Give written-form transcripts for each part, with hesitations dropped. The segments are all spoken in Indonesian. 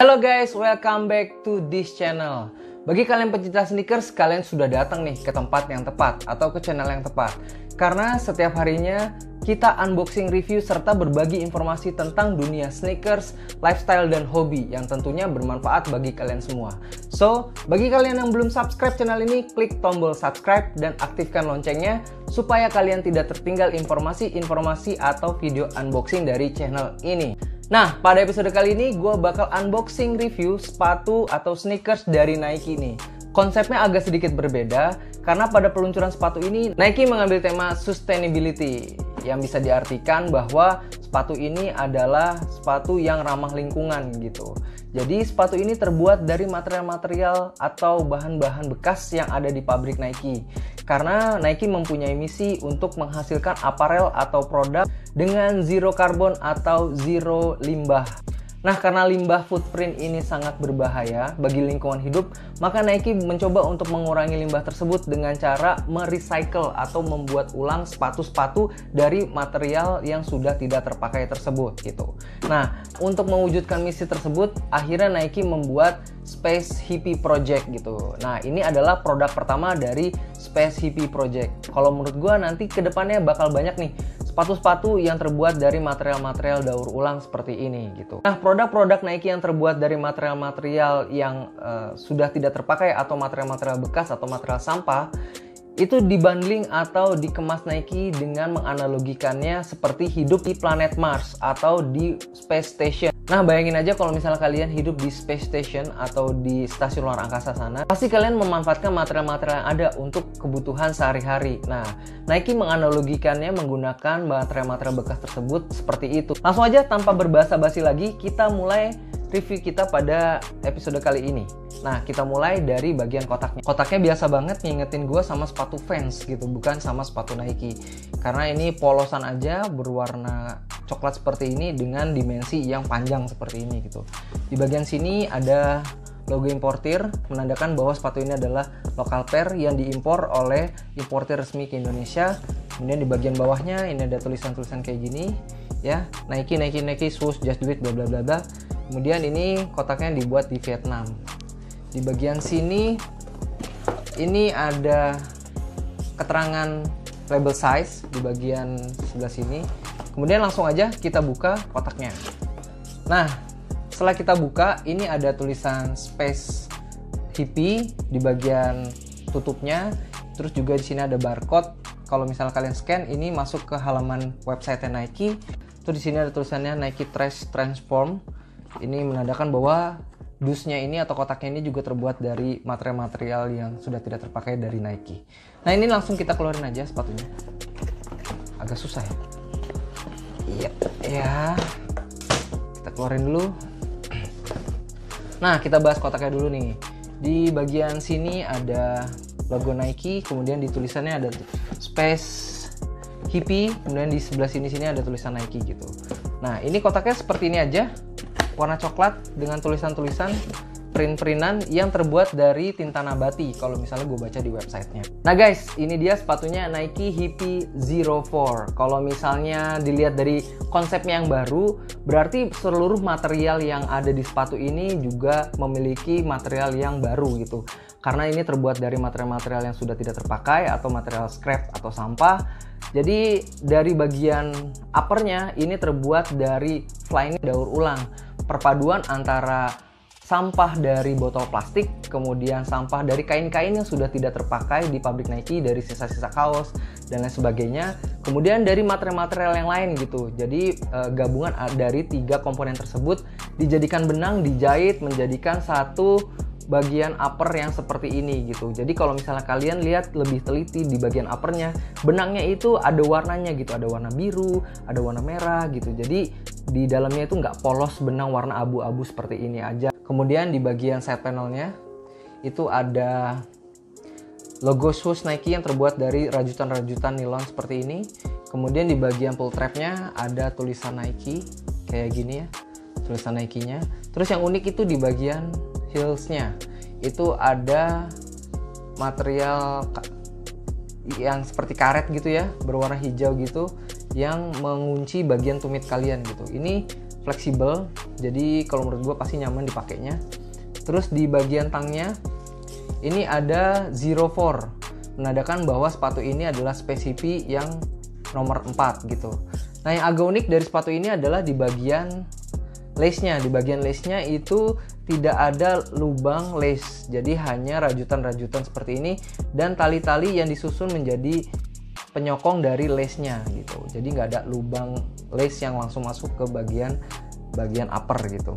Halo guys, welcome back to this channel. Bagi kalian pecinta sneakers, kalian sudah datang nih ke tempat yang tepat atau ke channel yang tepat. Karena setiap harinya kita unboxing, review, serta berbagi informasi tentang dunia sneakers, lifestyle, dan hobi yang tentunya bermanfaat bagi kalian semua. So, bagi kalian yang belum subscribe channel ini, klik tombol subscribe dan aktifkan loncengnya supaya kalian tidak tertinggal informasi-informasi atau video unboxing dari channel ini. Nah, pada episode kali ini gue bakal unboxing review sepatu atau sneakers dari Nike nih. Konsepnya agak sedikit berbeda karena pada peluncuran sepatu ini Nike mengambil tema sustainability yang bisa diartikan bahwa sepatu ini adalah sepatu yang ramah lingkungan gitu. Jadi sepatu ini terbuat dari material-material atau bahan-bahan bekas yang ada di pabrik Nike. Karena Nike mempunyai misi untuk menghasilkan aparel atau produk dengan zero carbon atau zero limbah. Nah, karena limbah footprint ini sangat berbahaya bagi lingkungan hidup, maka Nike mencoba untuk mengurangi limbah tersebut dengan cara merecycle atau membuat ulang sepatu-sepatu dari material yang sudah tidak terpakai tersebut gitu. Nah, untuk mewujudkan misi tersebut, akhirnya Nike membuat Space Hippie Project gitu. Nah, ini adalah produk pertama dari Space Hippie Project. Kalau menurut gua nanti kedepannya bakal banyak nih sepatu-sepatu yang terbuat dari material-material daur ulang seperti ini gitu. Nah, produk-produk Nike yang terbuat dari material-material yang sudah tidak terpakai atau material-material bekas atau material sampah itu dibundling atau dikemas Nike dengan menganalogikannya seperti hidup di planet Mars atau di Space Station. Nah, bayangin aja kalau misalnya kalian hidup di Space Station atau di stasiun luar angkasa sana, pasti kalian memanfaatkan material-material yang ada untuk kebutuhan sehari-hari. Nah, Nike menganalogikannya menggunakan material-material bekas tersebut seperti itu. Langsung aja tanpa berbasa-basi lagi, kita mulai review kita pada episode kali ini. Nah, kita mulai dari bagian kotaknya. Kotaknya biasa banget ngingetin gue sama sepatu Vans gitu, bukan sama sepatu Nike. Karena ini polosan aja berwarna coklat seperti ini dengan dimensi yang panjang seperti ini gitu. Di bagian sini ada logo importir menandakan bahwa sepatu ini adalah local pair yang diimpor oleh importir resmi ke Indonesia. Kemudian di bagian bawahnya ini ada tulisan-tulisan kayak gini ya, Nike, swoosh, just do it, bla bla bla bla. Kemudian ini kotaknya dibuat di Vietnam. Di bagian sini ini ada keterangan label size di bagian sebelah sini. Kemudian langsung aja kita buka kotaknya. Nah, setelah kita buka, ini ada tulisan Space Hippie di bagian tutupnya. Terus juga di sini ada barcode. Kalau misalnya kalian scan, ini masuk ke halaman website Nike. Terus di sini ada tulisannya Nike Trash Transform. Ini menandakan bahwa dusnya ini atau kotaknya ini juga terbuat dari material-material yang sudah tidak terpakai dari Nike. Nah, ini langsung kita keluarin aja sepatunya. Agak susah ya. Iya, ya. Kita keluarin dulu. Nah, kita bahas kotaknya dulu nih. Di bagian sini ada logo Nike, kemudian di tulisannya ada Space Hippie, kemudian di sebelah sini ada tulisan Nike gitu. Nah, ini kotaknya seperti ini aja. Warna coklat dengan tulisan-tulisan print-printan yang terbuat dari tinta nabati kalau misalnya gue baca di websitenya. Nah guys, ini dia sepatunya Nike Hippie 04. Kalau misalnya dilihat dari konsepnya yang baru, berarti seluruh material yang ada di sepatu ini juga memiliki material yang baru gitu. Karena ini terbuat dari material-material yang sudah tidak terpakai atau material scrap atau sampah. Jadi dari bagian uppernya ini terbuat dari flying daur ulang. Perpaduan antara sampah dari botol plastik, kemudian sampah dari kain-kain yang sudah tidak terpakai di pabrik Nike, dari sisa-sisa kaos dan lain sebagainya, kemudian dari material-material yang lain gitu. Jadi gabungan dari 3 komponen tersebut dijadikan benang, dijahit menjadikan satu bagian upper yang seperti ini gitu. Jadi kalau misalnya kalian lihat lebih teliti di bagian uppernya, benangnya itu ada warnanya gitu, ada warna biru, ada warna merah gitu. Jadi di dalamnya itu nggak polos benang warna abu-abu seperti ini aja. Kemudian di bagian side panelnya itu ada logo swoosh Nike yang terbuat dari rajutan-rajutan nilon seperti ini. Kemudian di bagian pull trapnya ada tulisan Nike kayak gini ya, tulisan Nike-nya. Terus yang unik itu di bagian heelsnya itu ada material yang seperti karet gitu ya, berwarna hijau gitu, yang mengunci bagian tumit kalian gitu. Ini fleksibel, jadi kalau menurut gue pasti nyaman dipakainya. Terus di bagian tangnya ini ada 04, menandakan bahwa sepatu ini adalah spesifi yang nomor 4 gitu. Nah, yang agak unik dari sepatu ini adalah di bagian lace-nya. Di bagian lace-nya itu tidak ada lubang lace, jadi hanya rajutan-rajutan seperti ini dan tali-tali yang disusun menjadi penyokong dari lace-nya gitu. Jadi nggak ada lubang lace yang langsung masuk ke bagian upper gitu.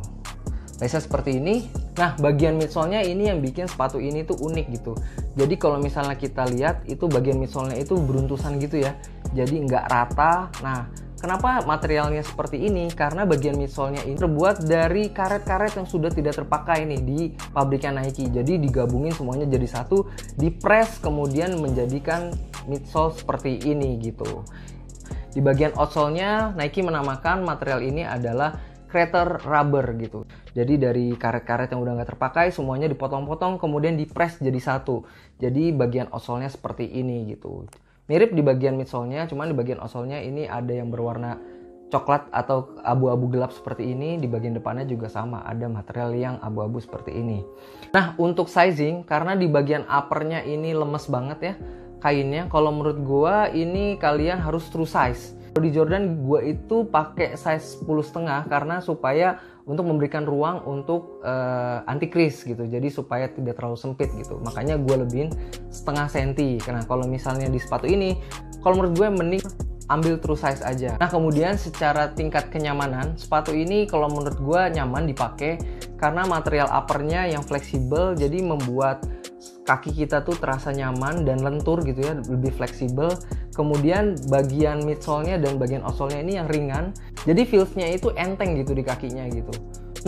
Lace-nya seperti ini. Nah, bagian midsole-nya ini yang bikin sepatu ini tuh unik gitu. Jadi kalau misalnya kita lihat itu bagian midsole-nya itu beruntusan gitu ya. Jadi nggak rata. Nah, kenapa materialnya seperti ini? Karena bagian midsole-nya ini terbuat dari karet-karet yang sudah tidak terpakai nih di pabriknya Nike. Jadi digabungin semuanya jadi satu, di-press kemudian menjadikan midsole seperti ini gitu. Di bagian outsole-nya Nike menamakan material ini adalah crater rubber gitu. Jadi dari karet-karet yang udah nggak terpakai semuanya dipotong-potong kemudian di-press jadi satu. Jadi bagian outsole-nya seperti ini gitu. Mirip di bagian midsole-nya, cuman di bagian outsole-nya ini ada yang berwarna coklat atau abu-abu gelap seperti ini. Di bagian depannya juga sama, ada material yang abu-abu seperti ini. Nah, untuk sizing, karena di bagian upper-nya ini lemes banget ya kainnya, kalau menurut gua ini kalian harus true size. Kalau di Jordan gua itu pakai size 10,5 karena supaya untuk memberikan ruang untuk anti crease gitu, jadi supaya tidak terlalu sempit gitu, makanya gue lebihin setengah senti. Karena kalau misalnya di sepatu ini, kalau menurut gue mending ambil true size aja. Nah, kemudian secara tingkat kenyamanan, sepatu ini kalau menurut gue nyaman dipakai karena material uppernya yang fleksibel, jadi membuat kaki kita tuh terasa nyaman dan lentur gitu ya, lebih fleksibel. Kemudian bagian midsole-nya dan bagian outsole-nya ini yang ringan, jadi feels-nya itu enteng gitu di kakinya gitu.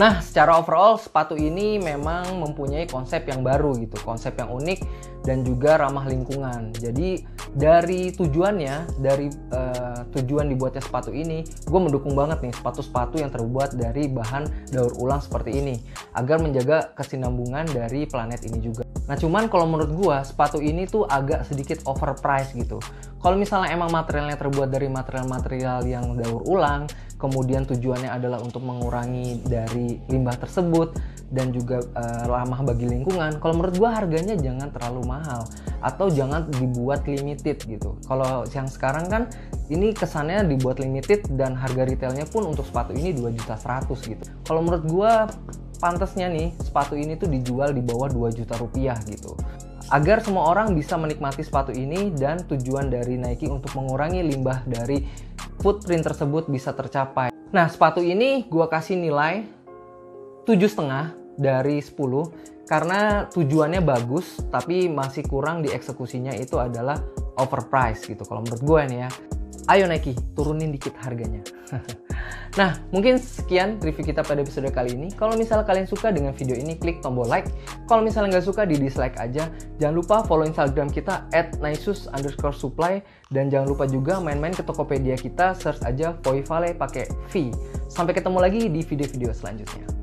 Nah, secara overall sepatu ini memang mempunyai konsep yang baru gitu, konsep yang unik dan juga ramah lingkungan. Jadi dari tujuannya, dari tujuan dibuatnya sepatu ini, gue mendukung banget nih sepatu-sepatu yang terbuat dari bahan daur ulang seperti ini agar menjaga kesinambungan dari planet ini juga. Nah, cuman kalau menurut gue sepatu ini tuh agak sedikit overpriced gitu. Kalau misalnya emang materialnya terbuat dari material-material yang daur ulang, kemudian tujuannya adalah untuk mengurangi dari limbah tersebut dan juga ramah bagi lingkungan, kalau menurut gua harganya jangan terlalu mahal atau jangan dibuat limited gitu. Kalau yang sekarang kan ini kesannya dibuat limited dan harga retailnya pun untuk sepatu ini 2.100.000 gitu. Kalau menurut gua pantasnya nih sepatu ini tuh dijual di bawah 2 juta rupiah gitu, agar semua orang bisa menikmati sepatu ini dan tujuan dari Nike untuk mengurangi limbah dari footprint tersebut bisa tercapai. Nah, sepatu ini gua kasih nilai 7,5 dari 10 karena tujuannya bagus tapi masih kurang di eksekusinya, itu adalah overpriced gitu kalau menurut gue nih ya. Ayo Nike, turunin dikit harganya. Nah, mungkin sekian review kita pada episode kali ini. Kalau misalnya kalian suka dengan video ini, klik tombol like. Kalau misalnya nggak suka, di dislike aja. Jangan lupa follow Instagram kita @naisus_supply. Dan jangan lupa juga main-main ke Tokopedia kita, search aja Voivale pakai V. Sampai ketemu lagi di video-video selanjutnya.